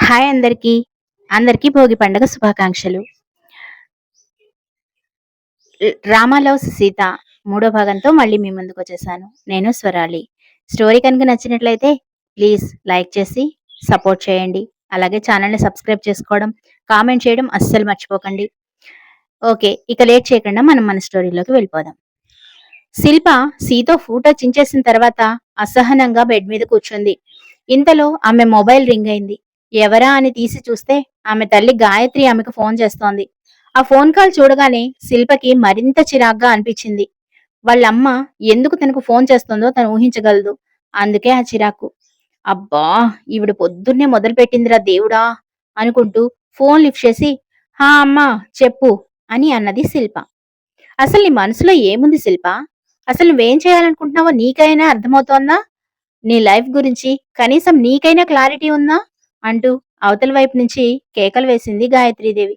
Hi అందరికీ. అందరికీ భోగి పండుగ శుభాకాంక్షలు. 'రామ లవ్స్ సీత' మూడో భాగంతో మళ్ళీ మీ ముందుకొచ్చేసాను. నేను స్వరాలి. స్టోరీ కనుక నచ్చినట్లయితే ప్లీజ్ లైక్ చేసి సపోర్ట్ చేయండి. అలాగే ఛానెల్‌ని సబ్స్క్రైబ్ చేసుకోవడం, కామెంట్ చేయడం అస్సలు మర్చిపోకండి. ఓకే. ఇక లేట్ చేయకుండా మనం మన స్టోరీలోకి వెళ్ళిపోదాం. శిల్ప సీతో ఫోటో చించేసిన తర్వాత అసహనంగా బెడ్ మీద కూర్చుంది. ఇంతలో ఆమె మొబైల్ రింగ్ అయింది. ఎవరా అని తీసి చూస్తే ఆమె తల్లి గాయత్రి ఆమెకు ఫోన్ చేస్తోంది. ఆ ఫోన్ కాల్ చూడగానే శిల్పకి మరింత చిరాగ్గా అనిపించింది. వాళ్ళమ్మ ఎందుకు తనకు ఫోన్ చేస్తుందో తను ఊహించగలదు. అందుకే ఆ చిరాకు. అబ్బా! ఈవిడ పొద్దున్నే మొదలుపెట్టిందిరా దేవుడా! అనుకుంటూ ఫోన్ లిఫ్ట్ చేసి హా అమ్మా చెప్పు అని అన్నది శిల్ప. అసలు నీ మనసులో ఏముంది శిల్ప? అసలు నువ్వేం చేయాలనుకుంటున్నావో నీకైనా అర్థమవుతోందా? నీ లైఫ్ గురించి కనీసం నీకైనా క్లారిటీ ఉందా? అంటూ అవతల వైపు నుంచి కేకలు వేసింది గాయత్రీదేవి.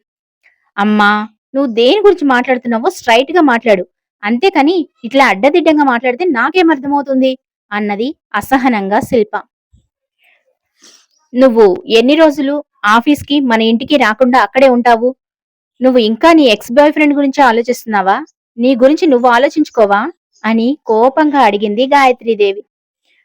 అమ్మా! నువ్వు దేని గురించి మాట్లాడుతున్నావో స్ట్రెయిట్‌గా మాట్లాడు. అంతేకాని ఇట్లా అడ్డదిడ్డంగా మాట్లాడితే నాకేం అర్థమవుతుంది? అన్నది అసహనంగా శిల్ప. నువ్వు ఎన్ని రోజులు ఆఫీస్‌కి మన ఇంటికి రాకుండా అక్కడే ఉంటావు? నువ్వు ఇంకా నీ ఎక్స్ బాయ్ ఫ్రెండ్ గురించే ఆలోచిస్తున్నావా? నీ గురించి నువ్వు ఆలోచించుకోవా? అని కోపంగా అడిగింది గాయత్రీదేవి.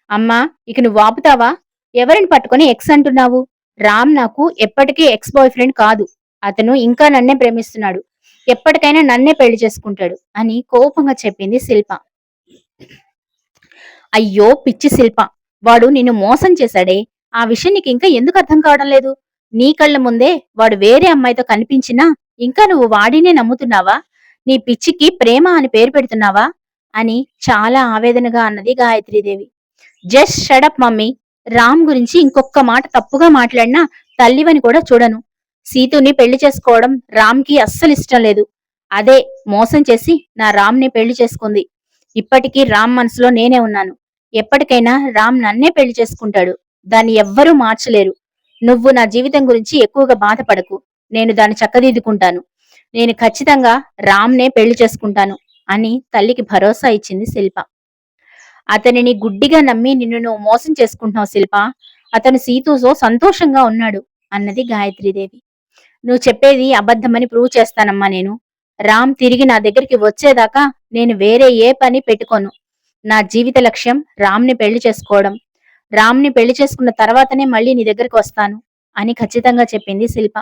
అమ్మా! ఇక నువ్వు ఆపుతావా? ఎవరిని పట్టుకొని ఎక్స్ అంటున్నావు? రామ్ నాకు ఎప్పటికీ ఎక్స్ బాయ్ ఫ్రెండ్ కాదు. అతను ఇంకా నన్నే ప్రేమిస్తున్నాడు. ఎప్పటికైనా నన్నే పెళ్లి చేసుకుంటాడు అని కోపంగా చెప్పింది శిల్ప. అయ్యో పిచ్చి శిల్ప! వాడు నిన్ను మోసం చేశాడే! ఆ విషయం నీకింకా ఎందుకు అర్థం కావడం లేదు? నీ కళ్ళ ముందే వాడు వేరే అమ్మాయితో కనిపించినా ఇంకా నువ్వు వాడినే నమ్ముతున్నావా? నీ పిచ్చికి ప్రేమ అని పేరు పెడుతున్నావా? అని చాలా ఆవేదనగా అన్నది Gayatri Devi. Just shut up mummy. Ram గురించి ఇంకొక్క మాట తప్పుగా మాట్లాడినా తల్లివని కూడా చూడను. సీతుని పెళ్లి చేసుకోవడం రామ్‌కి అస్సలు ఇష్టం లేదు. అదే మోసం చేసి నా రామ్‌ని పెళ్లి చేసుకుంది. ఇప్పటికీ రామ్ మనసులో నేనే ఉన్నాను. ఎప్పటికైనా రామ్ నన్నే పెళ్లి చేసుకుంటాడు. దాన్ని ఎవ్వరూ మార్చలేరు. నువ్వు నా జీవితం గురించి ఎక్కువగా బాధపడకు. నేను దాన్ని చక్కదిద్దుకుంటాను. నేను ఖచ్చితంగా రామ్‌నే పెళ్లి చేసుకుంటాను అని తల్లికి భరోసా ఇచ్చింది శిల్ప. అతనిని గుడ్డిగా నమ్మి నిన్ను నువ్వు మోసం చేసుకుంటున్నావు శిల్ప. అతను సీతూతో సంతోషంగా ఉన్నాడు అన్నది గాయత్రీదేవి. నువ్వు చెప్పేది అబద్ధమని ప్రూవ్ చేస్తానమ్మా నేను. రామ్ తిరిగి నా దగ్గరికి వచ్చేదాకా నేను వేరే ఏ పని పెట్టుకోను. నా జీవిత లక్ష్యం రామ్‌ని పెళ్లి చేసుకోవడం. రామ్‌ని పెళ్లి చేసుకున్న తర్వాతనే మళ్ళీ నీ దగ్గరికి వస్తాను అని ఖచ్చితంగా చెప్పింది శిల్ప.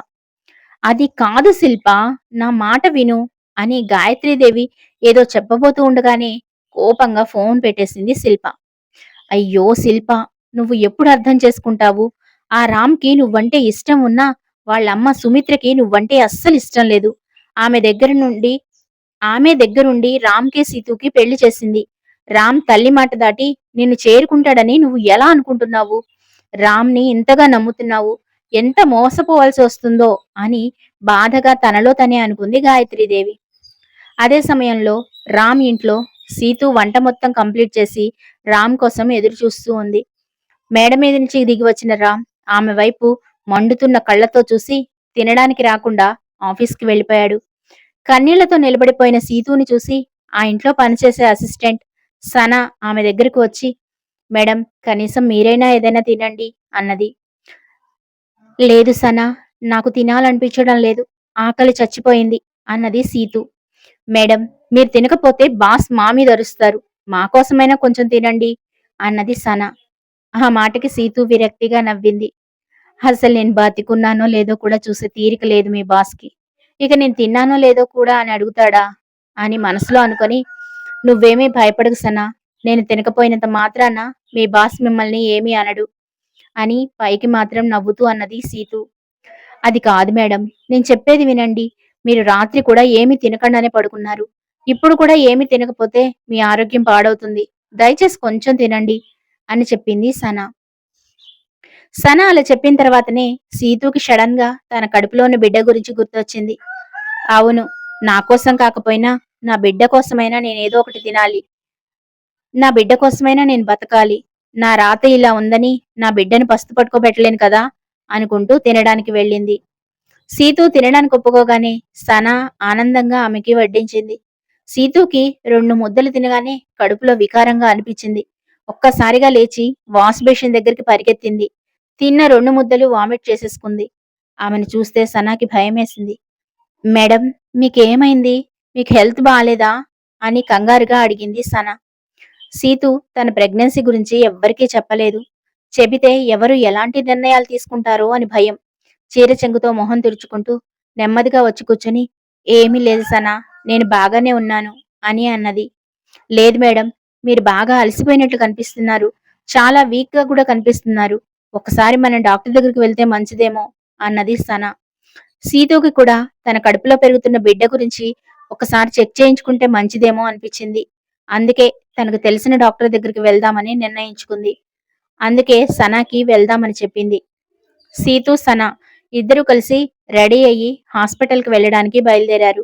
అది కాదు శిల్ప, నా మాట విను అని గాయత్రీదేవి ఏదో చెప్పబోతూ ఉండగానే కోపంగా ఫోన్ పెట్టేసింది శిల్ప. అయ్యో శిల్ప! నువ్వు ఎప్పుడు అర్థం చేసుకుంటావు? ఆ రామ్‌కి నువ్వంటే ఇష్టం ఉన్నా వాళ్ళమ్మ సుమిత్రకి నువ్వంటే అస్సలు ఇష్టం లేదు. ఆమె దగ్గర నుండి ఆమె దగ్గరుండి రామ్‌కి, సీతూకి పెళ్లి చేసింది. రామ్ తల్లి మాట దాటి నిన్ను చేరుకుంటాడని నువ్వు ఎలా అనుకుంటున్నావు? రామ్‌ని ఇంతగా నమ్ముతున్నావు. ఎంత మోసపోవాల్సి వస్తుందో అని బాధగా తనలో తనే అనుకుంది గాయత్రీదేవి. అదే సమయంలో రామ్ ఇంట్లో సీతూ వంట మొత్తం కంప్లీట్ చేసి రామ్ కోసం ఎదురు చూస్తూ ఉంది. మేడ మీద నుంచి దిగి వచ్చిన రామ్ ఆమె వైపు మండుతున్న కళ్ళతో చూసి తినడానికి రాకుండా ఆఫీస్‌కి వెళ్ళిపోయాడు. కన్నీళ్లతో నిలబడిపోయిన సీతూని చూసి ఆ ఇంట్లో పనిచేసే అసిస్టెంట్ సన ఆమె దగ్గరకు వచ్చి మేడం కనీసం మీరైనా ఏదైనా తినండి అన్నది. లేదు సనా, నాకు తినాలనిపించడం లేదు. ఆకలి చచ్చిపోయింది అన్నది సీతూ. మేడం మీరు తినకపోతే బాస్ మా మీద అరుస్తారు. మా కోసమైనా కొంచెం తినండి అన్నది సన. ఆ మాటకి సీతూ విరక్తిగా నవ్వింది. అసలు నేను బతికున్నానో లేదో కూడా చూసే తీరిక లేదు మీ బాస్‌కి. ఇక నేను తిన్నానో లేదో కూడా అని అడుగుతాడా? అని మనసులో అనుకొని, నువ్వేమీ భయపడకు సనా. నేను తినకపోయినంత మాత్రాన మీ బాస్ మిమ్మల్ని ఏమీ అనడు అని పైకి మాత్రం నవ్వుతూ అన్నది సీతూ. అది కాదు మేడం. నేను చెప్పేది వినండి. మీరు రాత్రి కూడా ఏమీ తినకుండానే పడుకున్నారు. ఇప్పుడు కూడా ఏమీ తినకపోతే మీ ఆరోగ్యం పాడవుతుంది. దయచేసి కొంచెం తినండి అని చెప్పింది సన. సన అలా చెప్పిన తర్వాతనే సీతూకి సడన్‌గా తన కడుపులోని బిడ్డ గురించి గుర్తొచ్చింది. అవును. నా కోసం కాకపోయినా నా బిడ్డ కోసమైనా నేనేదో ఒకటి తినాలి. నా బిడ్డ కోసమైనా నేను బతకాలి. నా రాత ఇలా ఉందని నా బిడ్డని పస్తు పట్టుకోబెట్టలేను కదా! అనుకుంటూ తినడానికి వెళ్ళింది. సీతూ తినడానికి ఒప్పుకోగానే సన ఆనందంగా ఆమెకి వడ్డించింది. సీతూకి 2 ముద్దలు తినగానే కడుపులో వికారంగా అనిపించింది. ఒక్కసారిగా లేచి వాష్ బేసిన్ దగ్గరికి పరిగెత్తింది. తిన్న 2 ముద్దలు వామిట్ చేసేసుకుంది. ఆమెను చూస్తే సనాకి భయమేసింది. మేడం, మీకేమైంది? మీకు హెల్త్ బాలేదా? అని కంగారుగా అడిగింది సన. సీతు తన ప్రెగ్నెన్సీ గురించి ఎవ్వరికీ చెప్పలేదు. చెబితే ఎవరు ఎలాంటి నిర్ణయాలు తీసుకుంటారో అని భయం. చీర చెంగుతో మొహం తుడుచుకుంటూ నెమ్మదిగా వచ్చి కూర్చొని, ఏమీ లేదు సనా, నేను బాగానే ఉన్నాను అని అన్నది. లేదు మేడం, మీరు బాగా అలసిపోయినట్లు కనిపిస్తున్నారు. చాలా వీక్‌గా కూడా కనిపిస్తున్నారు. ఒకసారి మనం డాక్టర్ దగ్గరికి వెళ్తే మంచిదేమో అన్నది సన. సీతుకి కూడా తన కడుపులో పెరుగుతున్న బిడ్డ గురించి ఒకసారి చెక్ చేయించుకుంటే మంచిదేమో అనిపించింది. అందుకే తనకు తెలిసిన డాక్టర్ దగ్గరికి వెళ్దామని నిర్ణయించుకుంది. అందుకే సనాకి వెళ్దామని చెప్పింది. సీతు, సన ఇద్దరూ కలిసి రెడీ అయ్యి హాస్పిటల్‌కి వెళ్ళడానికి బయలుదేరారు.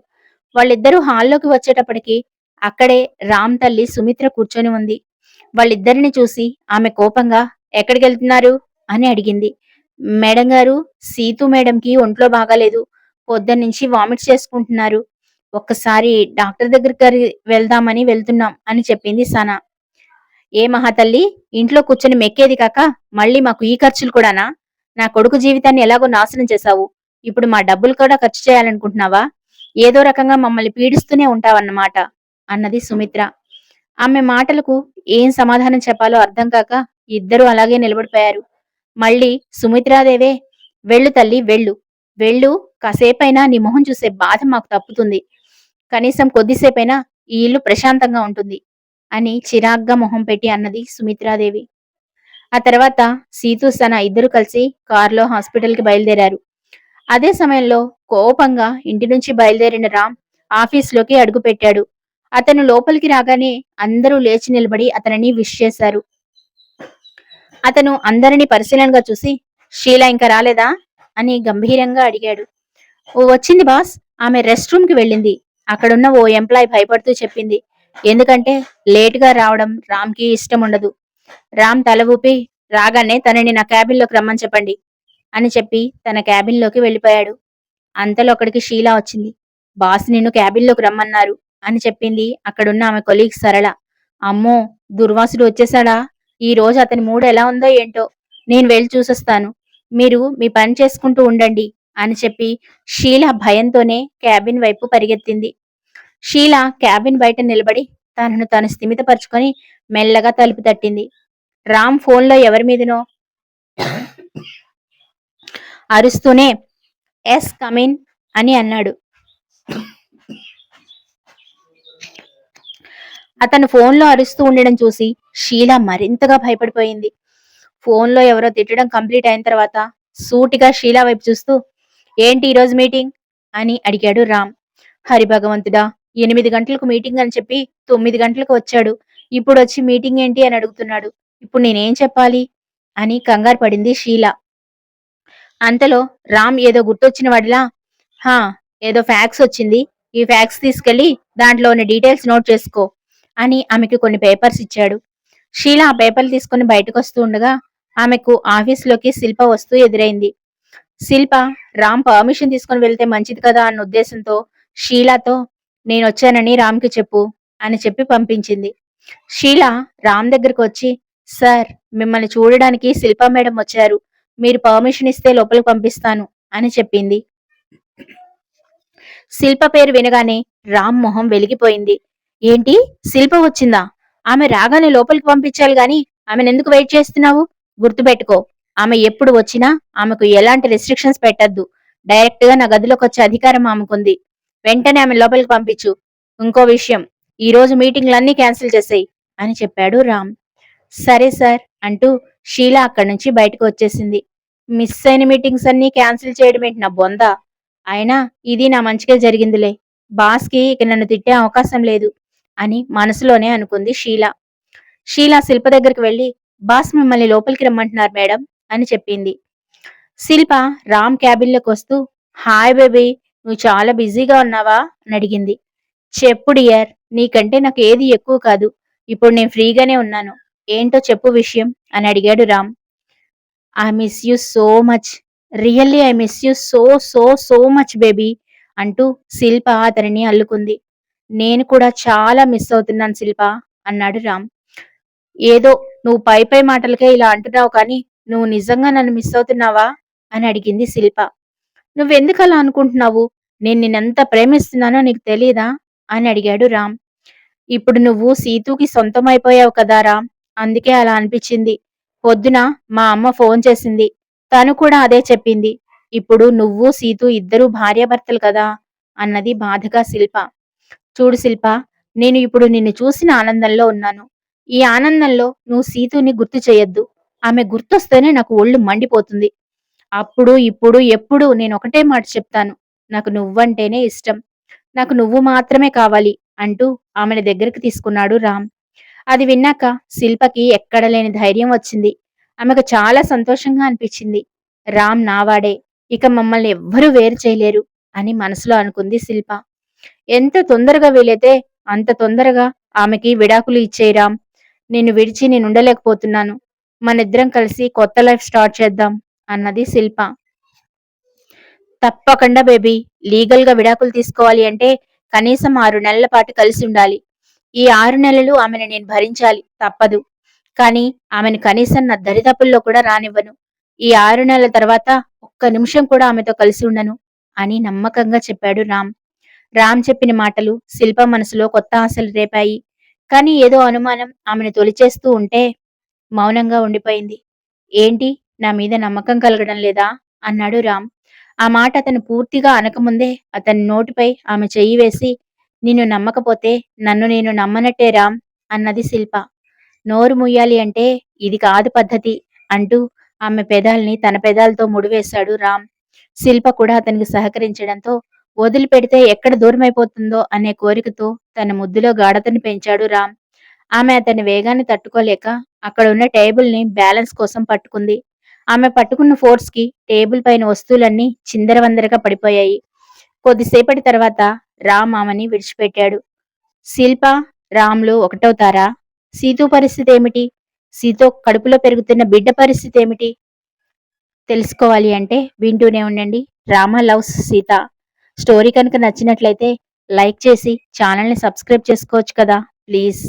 వాళ్ళిద్దరూ హాల్లోకి వచ్చేటప్పటికి అక్కడే రామ్ తల్లి సుమిత్ర కూర్చొని ఉంది. వాళ్ళిద్దరిని చూసి ఆమె కోపంగా ఎక్కడికెళ్తున్నారు అని అడిగింది. మేడం గారు, సీతు మేడంకి ఒంట్లో బాగాలేదు. పొద్దున్నుంచి వామిట్స్ చేసుకుంటున్నారు. ఒక్కసారి డాక్టర్ దగ్గరికి వెళ్దామని వెళ్తున్నాం అని చెప్పింది సన. ఏ మహాతల్లి, ఇంట్లో కూర్చొని మెక్కేది కాక మళ్ళీ మాకు ఈ ఖర్చులు కూడానా? నా కొడుకు జీవితాన్ని ఎలాగో నాశనం చేశావు. ఇప్పుడు మా డబ్బులు కూడా ఖర్చు చేయాలనుకుంటున్నావా? ఏదో రకంగా మమ్మల్ని పీడిస్తూనే ఉంటావన్నమాట అన్నది సుమిత్ర. ఆమె మాటలకు ఏం సమాధానం చెప్పాలో అర్థం కాక ఇద్దరూ అలాగే నిలబడిపోయారు. మళ్ళీ సుమిత్రాదేవే, వెళ్ళు తల్లి వెళ్ళు. వెళ్ళు, కాసేపైనా నీ మొహం చూసే బాధ మాకు తప్పుతుంది. కనీసం కొద్దిసేపైనా ఈ ఇల్లు ప్రశాంతంగా ఉంటుంది అని చిరాగ్గా మొహం పెట్టి అన్నది సుమిత్రాదేవి. ఆ తర్వాత సీతు, సన ఇద్దరు కలిసి కారులో హాస్పిటల్‌కి బయలుదేరారు. అదే సమయంలో కోపంగా ఇంటి నుంచి బయలుదేరిన రామ్ ఆఫీస్‌లోకి అడుగుపెట్టాడు. అతను లోపలికి రాగానే అందరూ లేచి నిలబడి అతనిని విష్ చేశారు. అతను అందరినీ పరిశీలనగా చూసి, షీలా ఇంకా రాలేదా అని గంభీరంగా అడిగాడు. ఓ వచ్చింది బాస్, ఆమె రెస్ట్ రూమ్ కి వెళ్ళింది. అక్కడున్న ఓ ఎంప్లాయ్ భయపడుతూ చెప్పింది. ఎందుకంటే లేటుగా రావడం రామ్‌కి ఇష్టం ఉండదు. రామ్ తల ఊపి, రాగానే తనని నా క్యాబిన్‌లోకి రమ్మని చెప్పండి అని చెప్పి తన క్యాబిన్‌లోకి వెళ్ళిపోయాడు. అంతలో అక్కడికి షీలా వచ్చింది. బాస్ నిన్ను క్యాబిన్‌లోకి రమ్మన్నారు అని చెప్పింది అక్కడున్న ఆమె కొలీగ్ సరళ. అమ్మో, దుర్వాసుడు వచ్చేసాడా? ఈ రోజు అతని మూడ్ ఎలా ఉందో ఏంటో. నేను వెళ్ళి చూసొస్తాను. మీరు మీ పని చేసుకుంటూ ఉండండి అని చెప్పి షీలా భయంతోనే క్యాబిన్ వైపు పరిగెత్తింది. షీలా క్యాబిన్ బయట నిలబడి తనను తాను స్థిమితపరుచుకొని మెల్లగా తలుపు తట్టింది. రామ్ ఫోన్లో ఎవరి మీదనో అరుస్తూనే ఎస్ కమిన్ అని అన్నాడు. అతను ఫోన్లో అరుస్తూ ఉండడం చూసి షీలా మరింతగా భయపడిపోయింది. ఫోన్లో ఎవరో తిట్టడం కంప్లీట్ అయిన తర్వాత సూటిగా షీలా వైపు చూస్తూ, ఏంటి ఈరోజు మీటింగ్ అని అడిగాడు రామ్. హరి భగవంతుడా, 8 గంటలకు మీటింగ్ అని చెప్పి 9 గంటలకు వచ్చాడు. ఇప్పుడు వచ్చి మీటింగ్ ఏంటి అని అడుగుతున్నాడు. ఇప్పుడు నేనేం చెప్పాలి అని కంగారు పడింది షీలా. అంతలో రామ్ ఏదో గుర్తొచ్చిన వాడిలా, హా, ఏదో ఫ్యాక్స్ వచ్చింది. ఈ ఫ్యాక్స్ తీసుకెళ్లి దాంట్లోని డీటెయిల్స్ నోట్ చేసుకో అని ఆమెకు కొన్ని పేపర్స్ ఇచ్చాడు. షీలా ఆ పేపర్లు తీసుకుని బయటకొస్తూ ఉండగా ఆమెకు ఆఫీసులోకి శిల్ప వస్తూ ఎదురైంది. శిల్ప రామ్ పర్మిషన్ తీసుకుని వెళ్తే మంచిది కదా అన్న ఉద్దేశంతో షీలాతో, నేనొచ్చానని రామ్కి చెప్పు అని చెప్పి పంపించింది. షీలా రామ్ దగ్గరకు వచ్చి, సార్, మిమ్మల్ని చూడడానికి శిల్ప మేడం వచ్చారు. మీరు పర్మిషన్ ఇస్తే లోపలికి పంపిస్తాను అని చెప్పింది. శిల్ప పేరు వినగానే రామ్ మొహం వెలిగిపోయింది. ఏంటి, శిల్ప వచ్చిందా? ఆమె రాగానే లోపలికి పంపించాలి గాని ఆమెనెందుకు వెయిట్ చేస్తున్నావు? గుర్తుపెట్టుకో, ఆమె ఎప్పుడు వచ్చినా ఆమెకు ఎలాంటి రెస్ట్రిక్షన్స్ పెట్టద్దు. డైరెక్ట్ గా నా గదిలోకి వచ్చే అధికారం ఆమెకుంది. వెంటనే ఆమె లోపలికి పంపించు. ఇంకో విషయం, ఈ రోజు మీటింగ్లన్నీ క్యాన్సిల్ చేసేయి అని చెప్పాడు రామ్. సరే సార్ అంటూ షీలా అక్కడి నుంచి బయటకు వచ్చేసింది. మిస్ అయిన మీటింగ్స్ అన్నీ క్యాన్సిల్ చేయడం ఏంటి నా బొంద? అయినా ఇది నా మంచిగా జరిగిందిలే. బాస్కి ఇక నన్ను తిట్టే అవకాశం లేదు అని మనసులోనే అనుకుంది షీలా. షీలా శిల్ప దగ్గరికి వెళ్లి, బాస్ మిమ్మల్ని లోపలికి రమ్మంటున్నారు మేడం అని చెప్పింది. శిల్ప రామ్ క్యాబిన్లోకి వస్తూ, హాయ్ బేబీ, నువ్వు చాలా బిజీగా ఉన్నావా అని అడిగింది. చెప్పు డియర్, నీకంటే నాకు ఏది ఎక్కువ కాదు. ఇప్పుడు నేను ఫ్రీగానే ఉన్నాను. ఏంటో చెప్పు విషయం అని అడిగాడు Ram. I miss you so much. Really I miss you so so so much baby అంటూ శిల్ప అతనిని అల్లుకుంది. నేను కూడా చాలా మిస్ అవుతున్నాను శిల్ప అన్నాడు రామ్. ఏదో నువ్వు పై పై మాటలకే ఇలా అంటున్నావు కానీ నువ్వు నిజంగా నన్ను మిస్ అవుతున్నావా? అని అడిగింది శిల్ప. నువ్వెందుకలా అనుకుంటున్నావు? నేను నిన్నెంత ప్రేమిస్తున్నానో నీకు తెలీదా? అని అడిగాడు రామ్. ఇప్పుడు నువ్వు సీతూకి సొంతమైపోయావు కదా రామ్! అందుకే అలా అనిపిచ్చింది. పొద్దున మా అమ్మ ఫోన్ చేసింది. తను కూడా అదే చెప్పింది. ఇప్పుడు నువ్వు, సీతూ ఇద్దరూ భార్యాభర్తలు కదా! అన్నది బాధగా శిల్ప. చూడు శిల్ప, నేను ఇప్పుడు నిన్ను చూసిన ఆనందంలో ఉన్నాను. ఈ ఆనందంలో నువ్వు సీతూని గుర్తు చెయ్యొద్దు. ఆమె గుర్తొస్తేనే నాకు ఒళ్ళు మండిపోతుంది. అప్పుడు, ఇప్పుడు, ఎప్పుడూ నేనొకటే మాట చెప్తాను. నాకు నువ్వంటేనే ఇష్టం. నాకు నువ్వు మాత్రమే కావాలి అంటూ ఆమెని దగ్గరికి తీసుకున్నాడు రామ్. అది విన్నాక శిల్పకి ఎక్కడలేని ధైర్యం వచ్చింది. ఆమెకు చాలా సంతోషంగా అనిపించింది. రామ్ నావాడే. ఇక మమ్మల్ని ఎవ్వరూ వేరు చేయలేరు అని మనసులో అనుకుంది శిల్ప. ఎంత తొందరగా వీలైతే అంత తొందరగా ఆమెకి విడాకులు ఇచ్చేయి రామ్. నిన్ను విడిచి నేనుండలేకపోతున్నాను. మనిద్దరం కలిసి కొత్త లైఫ్ స్టార్ట్ చేద్దాం అన్నది శిల్ప. తప్పకుండా బేబీ. లీగల్‌గా విడాకులు తీసుకోవాలి అంటే కనీసం 6 నెలల పాటు కలిసి ఉండాలి. ఈ 6 నెలలు ఆమెని నేను భరించాలి. తప్పదు. కానీ ఆమెను కనీసం నా దరిదాపుల్లో కూడా రానివ్వను. ఈ 6 నెలల తర్వాత ఒక్క నిమిషం కూడా ఆమెతో కలిసి ఉండను అని నమ్మకంగా చెప్పాడు రామ్. రామ్ చెప్పిన మాటలు శిల్ప మనసులో కొత్త ఆశలు రేపాయి. కానీ ఏదో అనుమానం ఆమెను తొలిచేస్తూ ఉంటే మౌనంగా ఉండిపోయింది. ఏంటి? నా మీద నమ్మకం కలగడం లేదా? అన్నాడు రామ్. ఆ మాట అతను పూర్తిగా అనకముందే అతని నోటిపై ఆమె చెయ్యి వేసి, నిన్ను నమ్మకపోతే నన్ను నేను నమ్మనట్టే రామ్ అన్నది శిల్ప. నోరు ముయ్యాలి అంటే ఇది కాదు పద్ధతి అంటూ ఆమె పెదాల్ని తన పెదాలతో ముడివేశాడు రామ్. శిల్ప కూడా అతనికి సహకరించడంతో వదిలిపెడితే ఎక్కడ దూరమైపోతుందో అనే కోరికతో తన ముద్దులో గాఢతని పెంచాడు రామ్. ఆమె అతని వేగాన్ని తట్టుకోలేక అక్కడున్న టేబుల్‌ని బ్యాలెన్స్ కోసం పట్టుకుంది. ఆమె పట్టుకున్న ఫోర్స్‌కి టేబుల్ పైన వస్తువులన్నీ చిందరవందరగా పడిపోయాయి. కొద్దిసేపటి తర్వాత రామ్ ఆమెని విడిచిపెట్టాడు. శిల్ప, రామ్‌లు ఒకటవుతారా? సీతూ పరిస్థితేమిటి? సీతో కడుపులో పెరుగుతున్న బిడ్డ పరిస్థితేమిటి? తెలుసుకోవాలి అంటే వింటూనే ఉండండి 'రామ లవ్స్ సీత'. స్టోరీ కనుక నచ్చినట్లయితే లైక్ చేసి ఛానల్‌ని సబ్స్క్రైబ్ చేసుకోవచ్చు కదా! ప్లీజ్.